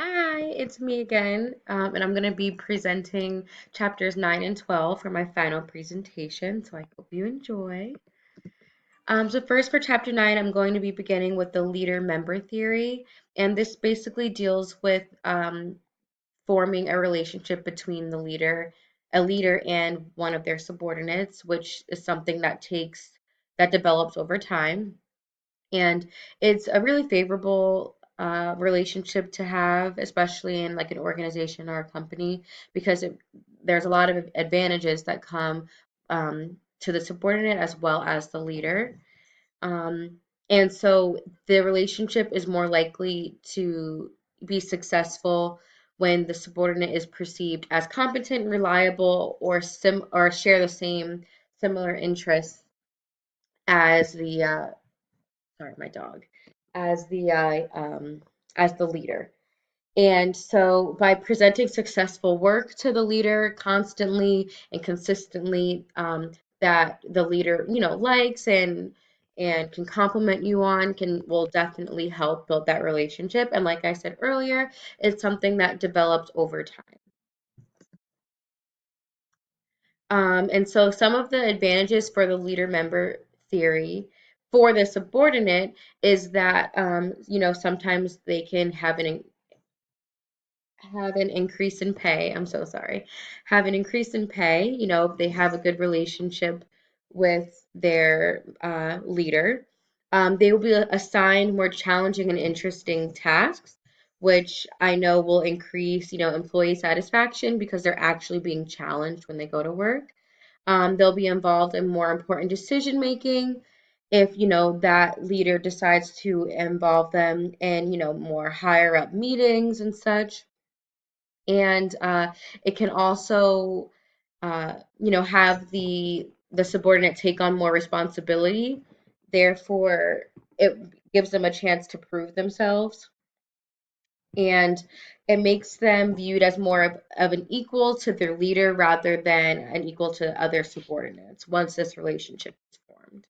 Hi, it's me again, and I'm going to be presenting chapters 9 and 12 for my final presentation, so I hope you enjoy. So first for chapter 9, I'm going to be beginning with the leader-member theory, and this basically deals with forming a relationship between a leader and one of their subordinates, which is something that develops over time. And it's a really favorable relationship to have, especially in like an organization or a company, because there's a lot of advantages that come to the subordinate as well as the leader. Um, and so the relationship is more likely to be successful when the subordinate is perceived as competent, reliable, or share the same similar interests as the sorry, my dog, as the uh, um, as the leader. And so by presenting successful work to the leader constantly and consistently, that the leader, likes and can compliment you on can will definitely help build that relationship. And like I said earlier, it's something that develops over time. And so some of the advantages for the leader member theory for the subordinate is that sometimes they can have an increase in pay. I'm so sorry. Have an increase in pay, if they have a good relationship with their leader. They will be assigned more challenging and interesting tasks, which I know will increase, employee satisfaction because they're actually being challenged when they go to work. They'll be involved in more important decision making if, that leader decides to involve them in, more higher up meetings and such. And it can also, have the subordinate take on more responsibility. Therefore, it gives them a chance to prove themselves, and it makes them viewed as more of an equal to their leader rather than an equal to other subordinates once this relationship is formed.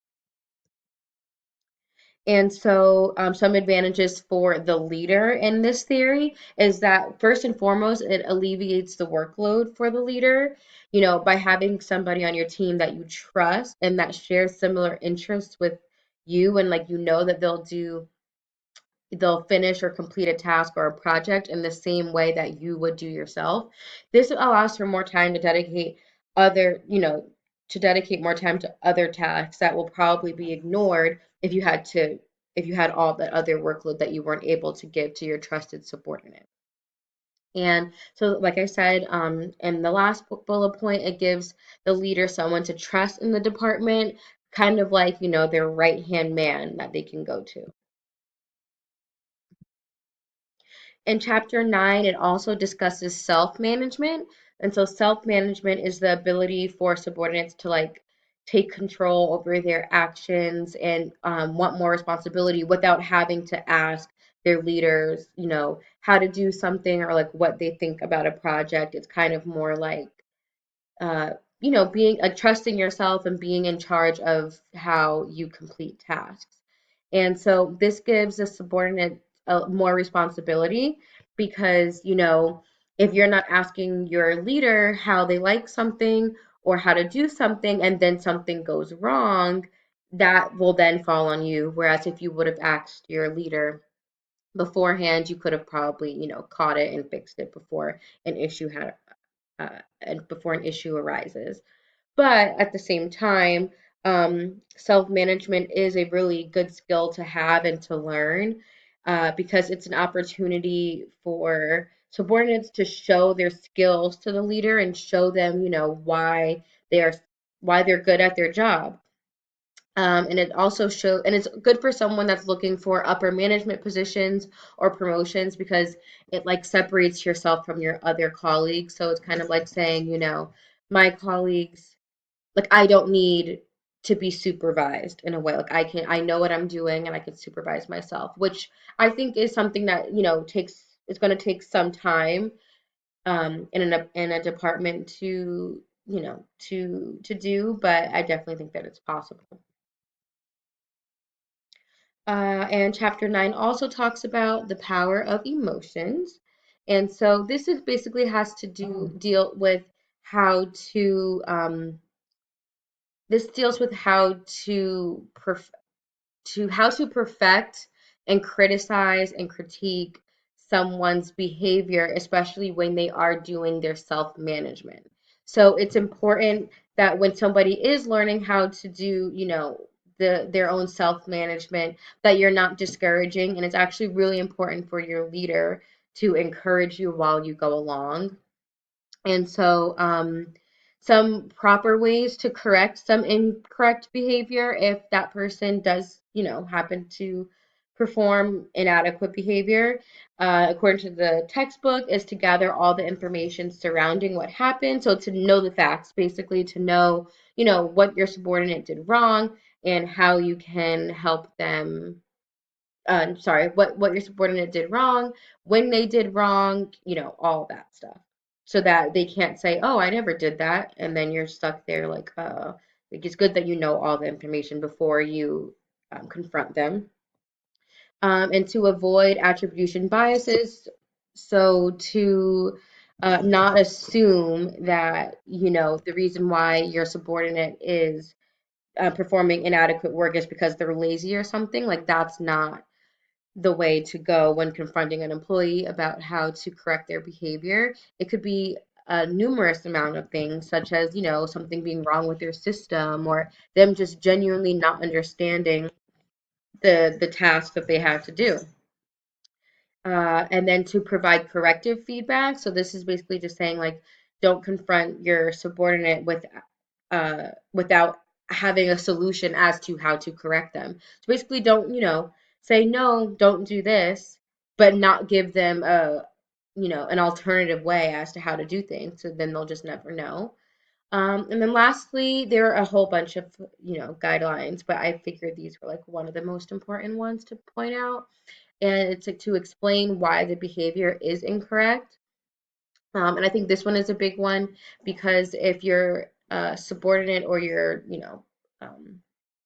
And so, some advantages for the leader in this theory is that first and foremost, it alleviates the workload for the leader. By having somebody on your team that you trust and that shares similar interests with you, and like that they'll finish or complete a task or a project in the same way that you would do yourself. This allows for more time to other, you know, dedicate more time to other tasks that will probably be ignored if you had all that other workload that you weren't able to give to your trusted subordinate. And so, like I said, in the last bullet point, it gives the leader someone to trust in the department, kind of like, their right hand man that they can go to. In chapter 9, it also discusses self-management. And so self-management is the ability for subordinates to like take control over their actions and want more responsibility without having to ask their leaders, how to do something or like what they think about a project. It's kind of more like, uh, being trusting yourself and being in charge of how you complete tasks. And so this gives a subordinate more responsibility because, if you're not asking your leader how they like something or how to do something and then something goes wrong, that will then fall on you. Whereas if you would have asked your leader beforehand, you could have probably, caught it and fixed it before an issue arises. But at the same time, self-management is a really good skill to have and to learn because it's an opportunity for subordinates to show their skills to the leader and show them, they are why they're good at their job. And it also shows, and it's good for someone that's looking for upper management positions or promotions because it like separates yourself from your other colleagues. So it's kind of like saying, my colleagues, like I don't need to be supervised in a way. Like I know what I'm doing and I can supervise myself, which I think is something that, it's going to take some time in a department to, to do, but I definitely think that it's possible. And chapter 9 also talks about the power of emotions. And so this is basically has to deal with how to this deals with how to how to perfect and criticize and critique someone's behavior, especially when they are doing their self-management. So it's important that when somebody is learning how to do, their own self-management, that you're not discouraging, and it's actually really important for your leader to encourage you while you go along. And so, some proper ways to correct some incorrect behavior if that person does, happen to perform inadequate behavior, according to the textbook, is to gather all the information surrounding what happened. So to know the facts, basically to know, what your subordinate did wrong and how you can help them sorry, what your subordinate did wrong, when they did wrong, all that stuff. So that they can't say, "Oh, I never did that," and then you're stuck there like it's good that you know all the information before you confront them. And to avoid attribution biases, so to not assume that, the reason why your subordinate is performing inadequate work is because they're lazy or something. Like that's not the way to go when confronting an employee about how to correct their behavior. It could be a numerous amount of things, such as, something being wrong with their system or them just genuinely not understanding the task that they have to do. And then to provide corrective feedback. So this is basically just saying like, don't confront your subordinate without having a solution as to how to correct them. So basically, don't say no, don't do this, but not give them an alternative way as to how to do things. So then they'll just never know. And then lastly, there are a whole bunch of guidelines, but I figured these were like one of the most important ones to point out, and it's like to explain why the behavior is incorrect. And I think this one is a big one because if your subordinate or your,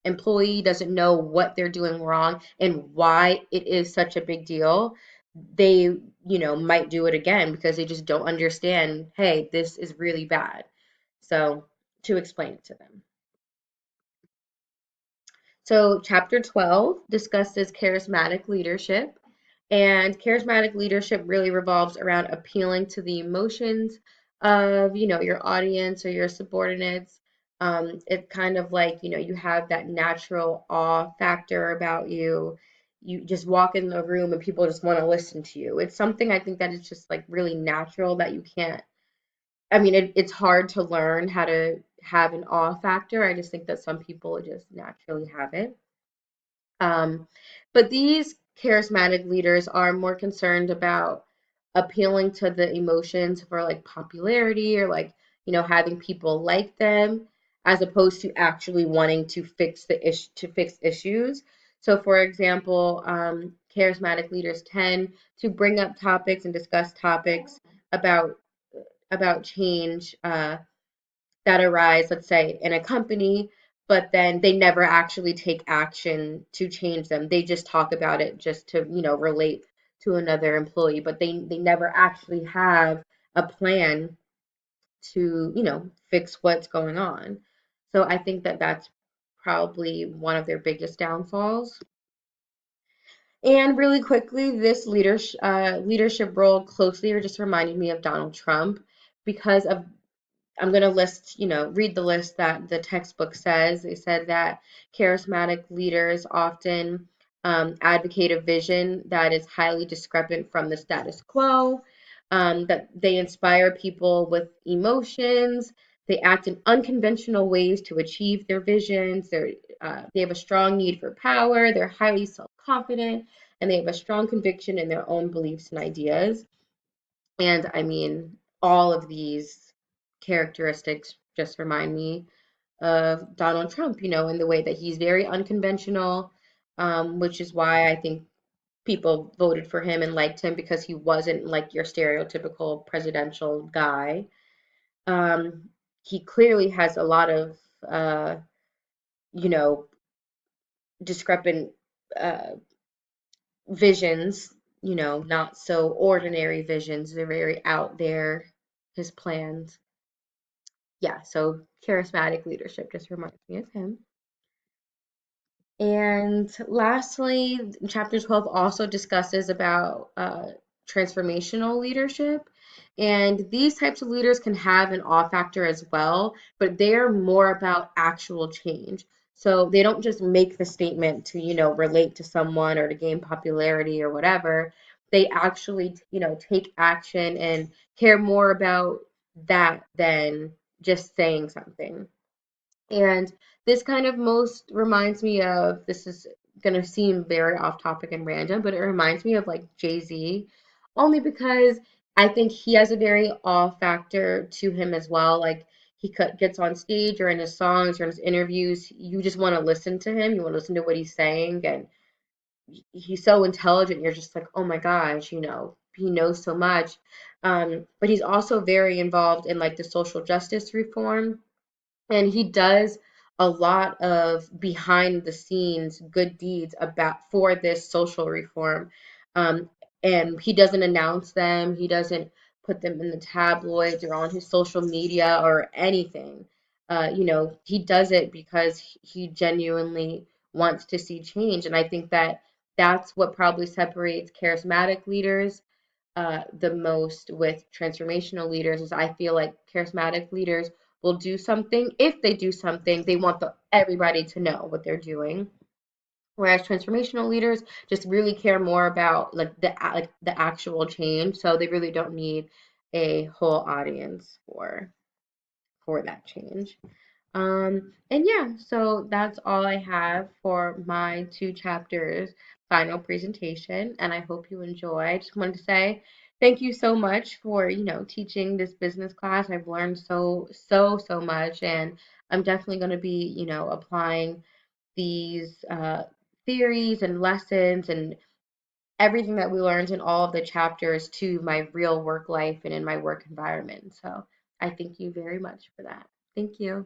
employee doesn't know what they're doing wrong and why it is such a big deal, they, might do it again because they just don't understand, hey, this is really bad. So to explain it to them. So, chapter 12 discusses charismatic leadership. And charismatic leadership really revolves around appealing to the emotions of, your audience or your subordinates. It's kind of like, you have that natural awe factor about you. You just walk in the room and people just want to listen to you. It's something I think that is just like really natural that you can't, I mean, it's hard to learn how to have an awe factor. I just think that some people just naturally have it. Um, but these charismatic leaders are more concerned about appealing to the emotions for like popularity or like, having people like them as opposed to actually wanting to fix the issue to fix issues. So for example, charismatic leaders tend to bring up topics and discuss topics about change that arise, let's say, in a company, but then they never actually take action to change them. They just talk about it just to, relate to another employee, but they never actually have a plan to, fix what's going on. So I think that that's probably one of their biggest downfalls. And really quickly, this leadership role closely just reminded me of Donald Trump because of I'm going to list, read the list that the textbook says. They said that charismatic leaders often advocate a vision that is highly discrepant from the status quo, that they inspire people with emotions, they act in unconventional ways to achieve their visions, they have a strong need for power, they're highly self-confident, and they have a strong conviction in their own beliefs and ideas. And I mean, all of these characteristics just remind me of Donald Trump, in the way that he's very unconventional, which is why I think people voted for him and liked him because he wasn't like your stereotypical presidential guy. Um, he clearly has a lot of, you know, discrepant uh, visions not so ordinary visions. They're very out there, his plans. Yeah, so charismatic leadership just reminds me of him. And lastly, chapter 12 also discusses about transformational leadership. And these types of leaders can have an awe factor as well, but they're more about actual change. So they don't just make the statement to, relate to someone or to gain popularity or whatever. They actually, take action and care more about that than just saying something. And this kind of most reminds me of, this is going to seem very off topic and random, but it reminds me of like Jay-Z, only because I think he has a very awe factor to him as well. Like gets on stage or in his songs or in his interviews, you just want to listen to him. You want to listen to what he's saying, and he's so intelligent. You're just like, oh my gosh, he knows so much. But he's also very involved in like the social justice reform, and he does a lot of behind the scenes good deeds about for this social reform. Um, and he doesn't announce them, he doesn't put them in the tabloids or on his social media or anything. He does it because he genuinely wants to see change. And I think that that's what probably separates charismatic leaders the most with transformational leaders. Is I feel like charismatic leaders will do something. If they do something, they want everybody to know what they're doing. Whereas transformational leaders just really care more about like the actual change, so they really don't need a whole audience for that change. And yeah, so that's all I have for my two chapters final presentation, and I hope you enjoy. I just wanted to say thank you so much for, teaching this business class. I've learned so much, and I'm definitely going to be, applying these theories and lessons and everything that we learned in all of the chapters to my real work life and in my work environment. So I thank you very much for that. Thank you.